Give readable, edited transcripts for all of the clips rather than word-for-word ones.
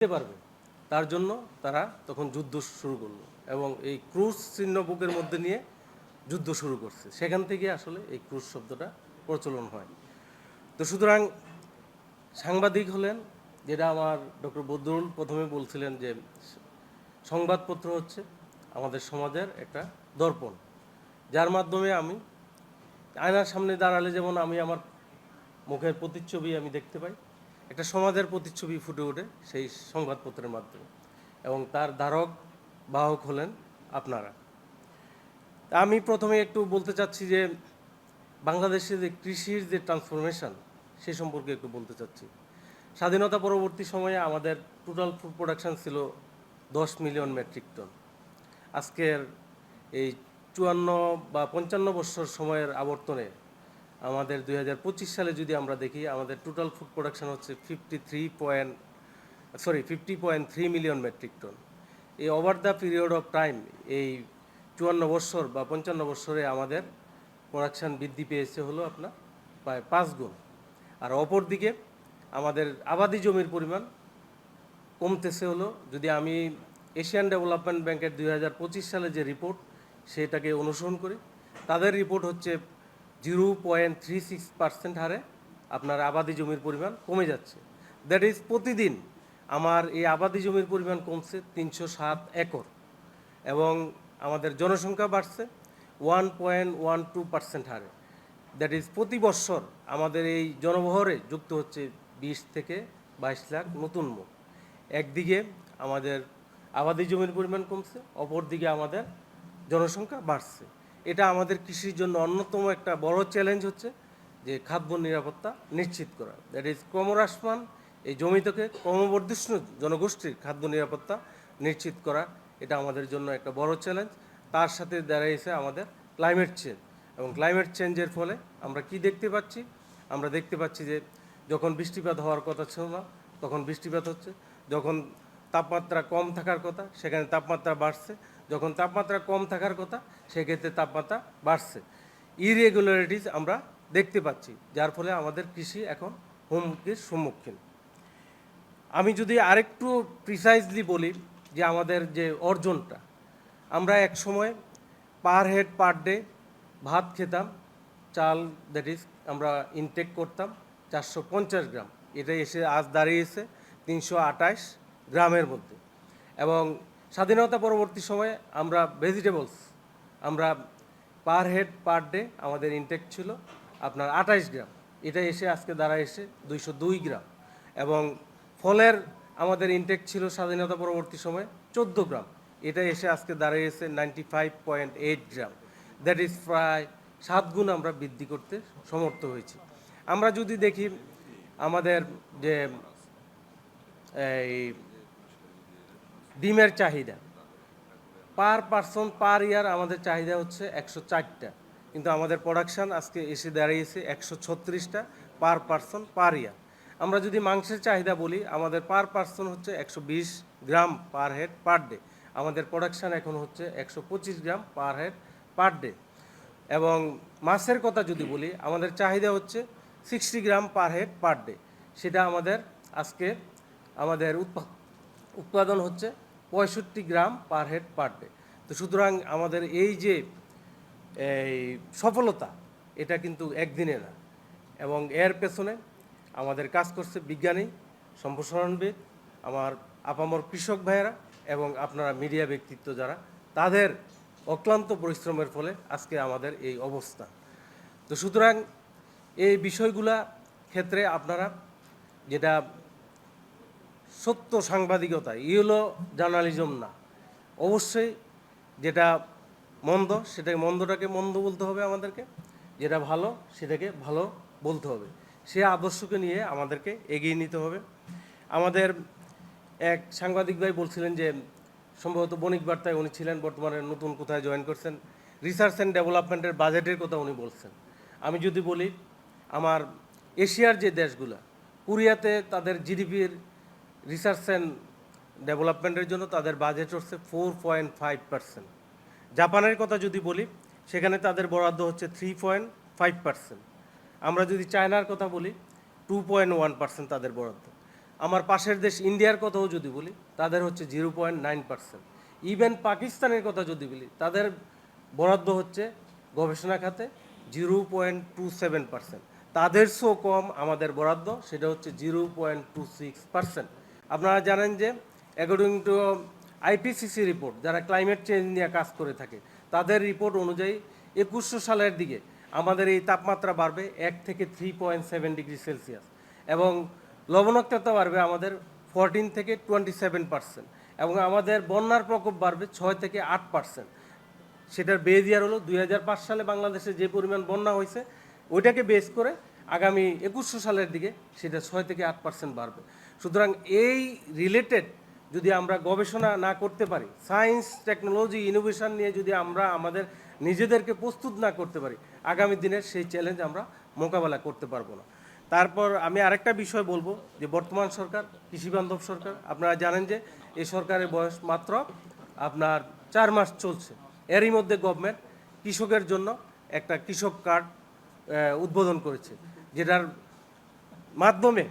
দিতে পারবে, তার জন্য তারা তখন যুদ্ধ শুরু করলো এবং এই ক্রুজ চিহ্ন বুকের মধ্যে নিয়ে যুদ্ধ শুরু করছে। সেখান থেকে আসলে এই ক্রুজ শব্দটা প্রচলন হয়। তো সুতরাং সাংবাদিক হলেন, যেটা আমার ডক্টর বদরুল প্রথমে বলছিলেন যে সংবাদপত্র হচ্ছে আমাদের সমাজের একটা দর্পণ, যার মাধ্যমে আমি আয়নার সামনে দাঁড়ালে যেমন আমি আমার মুখের প্রতিচ্ছবি আমি দেখতে পাই, একটা সমাজের প্রতিচ্ছবি ফুটে ওঠে সেই সংবাদপত্রের মাধ্যমে, এবং তার ধারক বাহক হলেন আপনারা। আমি প্রথমে একটু বলতে চাচ্ছি যে বাংলাদেশে যে কৃষির যে ট্রান্সফরমেশন সে সম্পর্কে একটু বলতে চাচ্ছি। স্বাধীনতা পরবর্তী সময়ে আমাদের টোটাল ফুড প্রোডাকশন ছিল 10 মিলিয়ন মেট্রিক টন। আজকের এই 54 বা 55 বছর সময়ের আবর্তনে আমাদের 2025 সালে যদি আমরা দেখি, আমাদের টোটাল ফুড প্রোডাকশন হচ্ছে 50.3 মিলিয়ন মেট্রিক টন। এই over the period of time, এই 54 বছর বা 55 বছরে আমাদের প্রোডাকশান বৃদ্ধি পেয়েছে হলো আপনার প্রায় 5 গুণ। আর অপর দিকে আমাদের আবাদি জমির পরিমাণ কমতেছে হলো, যদি আমি এশিয়ান ডেভেলপমেন্ট ব্যাংকের 2025 সালে যে রিপোর্ট সেটাকে অনুসরণ করি, তাদের রিপোর্ট হচ্ছে 0.36% হারে আপনার আবাদি জমির পরিমাণ কমে যাচ্ছে। দ্যাট ইজ প্রতিদিন আমার এই আবাদি জমির পরিমাণ কমছে 307 একর, এবং আমাদের জনসংখ্যা বাড়ছে 1.12% হারে। দ্যাট ইজ প্রতি বৎসর আমাদের এই জনবহরে যুক্ত হচ্ছে 20 থেকে 22 লাখ নতুন মুখ। একদিকে আমাদের আবাদি জমির পরিমাণ কমছে, অপরদিকে আমাদের জনসংখ্যা বাড়ছে। এটা আমাদের কৃষির জন্য অন্যতম একটা বড় চ্যালেঞ্জ হচ্ছে যে খাদ্য নিরাপত্তা নিশ্চিত করা। দ্যাট ইজ ক্রমহ্রাসমান এই জমি থেকে ক্রমবর্ধিষ্ণু জনগোষ্ঠীর খাদ্য নিরাপত্তা নিশ্চিত করা, এটা আমাদের জন্য একটা বড় চ্যালেঞ্জ। তার সাথে দাঁড়িয়েছে আমাদের ক্লাইমেট চেঞ্জ, এবং ক্লাইমেট চেঞ্জের ফলে আমরা কি দেখতে পাচ্ছি? আমরা দেখতে পাচ্ছি যে যখন বৃষ্টিপাত হওয়ার কথা ছিল না তখন বৃষ্টিপাত হচ্ছে, যখন তাপমাত্রা কম থাকার কথা সেখানে তাপমাত্রা বাড়ছে, যখন তাপমাত্রা কম থাকার কথা সেক্ষেত্রে তাপমাত্রা বাড়ছে। ইরেগুলারিটিস আমরা দেখতে পাচ্ছি, যার ফলে আমাদের কৃষি এখন হুমকির সম্মুখীন। আমি যদি আরেকটু প্রিসাইজলি বলি যে আমাদের যে অর্জনটা, আমরা এক সময় পার হেড পার ডে ভাত খেতাম, চাল দ্যাট ইজ আমরা ইনটেক করতাম 450 গ্রাম, এটা এসে আজ দাঁড়িয়েছে 328 গ্রামের মধ্যে। এবং স্বাধীনতা পরবর্তী সময়ে আমরা ভেজিটেবলস আমরা পার হেড পার ডে আমাদের ইনটেক ছিল আপনার 28 গ্রাম, এটা এসে আজকে দাঁড়ায় এসে 202 গ্রাম। এবং ফলের আমাদের ইনটেক ছিল স্বাধীনতা পরবর্তী সময়ে 14 গ্রাম, এটা এসে আজকে দাঁড়িয়েছে 95.8 গ্রাম। দ্যাট ইজ প্রায় 7 গুণ আমরা বৃদ্ধি করতে সমর্থ হয়েছি। আমরা যদি দেখি আমাদের যে এই ডিমের চাহিদা পার পার্সন পার ইয়ার আমাদের চাহিদা হচ্ছে 104টা, কিন্তু আমাদের প্রোডাকশান আজকে এসে দাঁড়িয়েছে 136টা পার পার্সন পার ইয়ার। আমরা যদি মাংসের চাহিদা বলি, আমাদের পার পার্সন হচ্ছে 120 গ্রাম পার হেড পার ডে, আমাদের প্রোডাকশান এখন হচ্ছে 125 গ্রাম পার হেড পার ডে। এবং মাছের কথা যদি বলি, আমাদের চাহিদা হচ্ছে 60 গ্রাম পার হেড পার ডে, সেটা আমাদের আজকে আমাদের উৎপাদন হচ্ছে 65 গ্রাম পার হেড পার ডে। তো সুতরাং আমাদের এই যে এই সফলতা, এটা কিন্তু একদিনে না, এবং এর পেছনে আমাদের কাজ করছে বিজ্ঞানী, সম্প্রসারণবিদ, আমার আপামর কৃষক ভাইয়েরা, এবং আপনারা মিডিয়া ব্যক্তিত্ব যারা, তাদের অক্লান্ত পরিশ্রমের ফলে আজকে আমাদের এই অবস্থা। তো সুতরাং এই বিষয়গুলা ক্ষেত্রে আপনারা যেটা সত্য সাংবাদিকতা, হলো জার্নালিজম না, অবশ্যই যেটা মন্দ সেটাকে মন্দটাকে মন্দ বলতে হবে আমাদেরকে, যেটা ভালো সেটাকে ভালো বলতে হবে, সে আদর্শকে নিয়ে আমাদেরকে এগিয়ে নিতে হবে। আমাদের এক সাংবাদিক ভাই বলছিলেন যে, সম্ভবত বণিক বার্তায় উনি ছিলেন, বর্তমানে নতুন কোথায় জয়েন করছেন, রিসার্চ অ্যান্ড ডেভেলপমেন্টের বাজেটের কথা উনি বলছেন। আমি যদি বলি, আমার এশিয়ার যে দেশগুলো, কোরিয়াতে তাদের জিডিপির রিসার্চ অ্যান্ড ডেভেলপমেন্টের জন্য তাদের বাজেট হচ্ছে 4.5%। জাপানের কথা যদি বলি, সেখানে তাদের বরাদ্দ হচ্ছে 3.5%। আমরা যদি চায়নার কথা বলি, 2.1% তাদের বরাদ্দ। আমার পাশের দেশ ইন্ডিয়ার কথাও যদি বলি তাদের হচ্ছে 0.9%। ইভেন পাকিস্তানের কথা যদি বলি তাদের বরাদ্দ হচ্ছে গবেষণা খাতে 0.27%। তাদের চেয়েও কম আমাদের বরাদ্দ, সেটা হচ্ছে 0.26%। আপনারা জানেন যে অ্যাকর্ডিং টু আইপিসিসি রিপোর্ট, যারা ক্লাইমেট চেঞ্জ নিয়ে কাজ করে থাকে, তাদের রিপোর্ট অনুযায়ী 2100 সালের দিকে আমাদের এই তাপমাত্রা বাড়বে 1 থেকে 3.7 ডিগ্রি সেলসিয়াস, এবং লবণাক্ততা বাড়বে আমাদের 14 থেকে 27%, এবং আমাদের বন্যার প্রকোপ বাড়বে 6 থেকে 8%। সেটার বেজ ইয়ার হলো 2005 সালে বাংলাদেশে যে পরিমাণ বন্যা হয়েছে, ওইটাকে বেস করে আগামী 2100 সালের দিকে সেটা 6 থেকে 8% বাড়বে। সুতরাং এই রিলেটেড যদি আমরা গবেষণা না করতে পারি, সায়েন্স টেকনোলজি ইনোভেশন নিয়ে যদি আমরা আমাদের নিজেদেরকে প্রস্তুত না করতে পারি, আগামী দিনের সেই চ্যালেঞ্জ আমরা মোকাবেলা করতে পারবো না। তারপর আমি আরেকটা বিষয় বলবো যে বর্তমান সরকার কৃষিবান্ধব সরকার। আপনারা জানেন যে এই সরকারের বয়স মাত্র আপনার 4 মাস চলছে। এরই মধ্যে গভর্নমেন্ট কৃষকের জন্য একটা কৃষক কার্ড উদ্বোধন করেছে, যেটার মাধ্যমে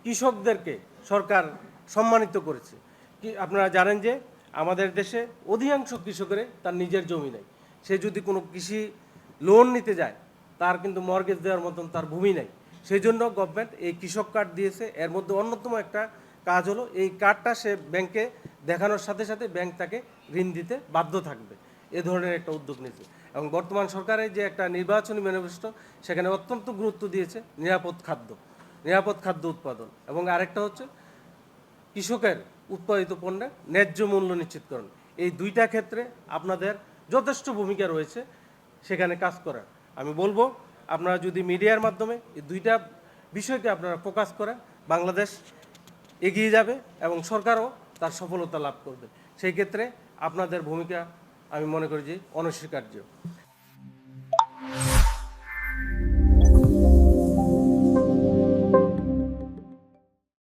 কৃষকদেরকে সরকার সম্মানিত করেছে। কি আপনারা জানেন যে আমাদের দেশে অধিকাংশ কৃষকের তার নিজের জমি নেই। সে যদি কোনো কৃষি লোন নিতে যায়, তার কিন্তু মর্গেজ দেওয়ার মতন তার ভূমি নেই। সেই জন্য গভর্নমেন্ট এই কৃষক কার্ড দিয়েছে। এর মধ্যে অন্যতম একটা কাজ হলো এই কার্ডটা সে ব্যাংকে দেখানোর সাথে সাথে ব্যাংক তাকে ঋণ দিতে বাধ্য থাকবে। এ ধরনের একটা উদ্যোগ নিয়েছে, এবং বর্তমান সরকারের যে একটা নির্বাচনী ম্যানিফেস্টো, সেখানে অত্যন্ত গুরুত্ব দিয়েছে নিরাপদ খাদ্য উৎপাদন, এবং আরেকটা হচ্ছে কৃষকের উৎপাদিত পণ্যের ন্যায্য মূল্য নিশ্চিতকরণ। এই দুইটা ক্ষেত্রে আপনাদের যথেষ্ট ভূমিকা রয়েছে সেখানে কাজ করার। আমি বলবো আপনারা যদি মিডিয়ার মাধ্যমে এই দুইটা বিষয়কে আপনারা ফোকাস করেন, বাংলাদেশ এগিয়ে যাবে এবং সরকারও তার সফলতা লাভ করবে। সেই ক্ষেত্রে আপনাদের ভূমিকা আমি মনে করি যে অনস্বীকার্য।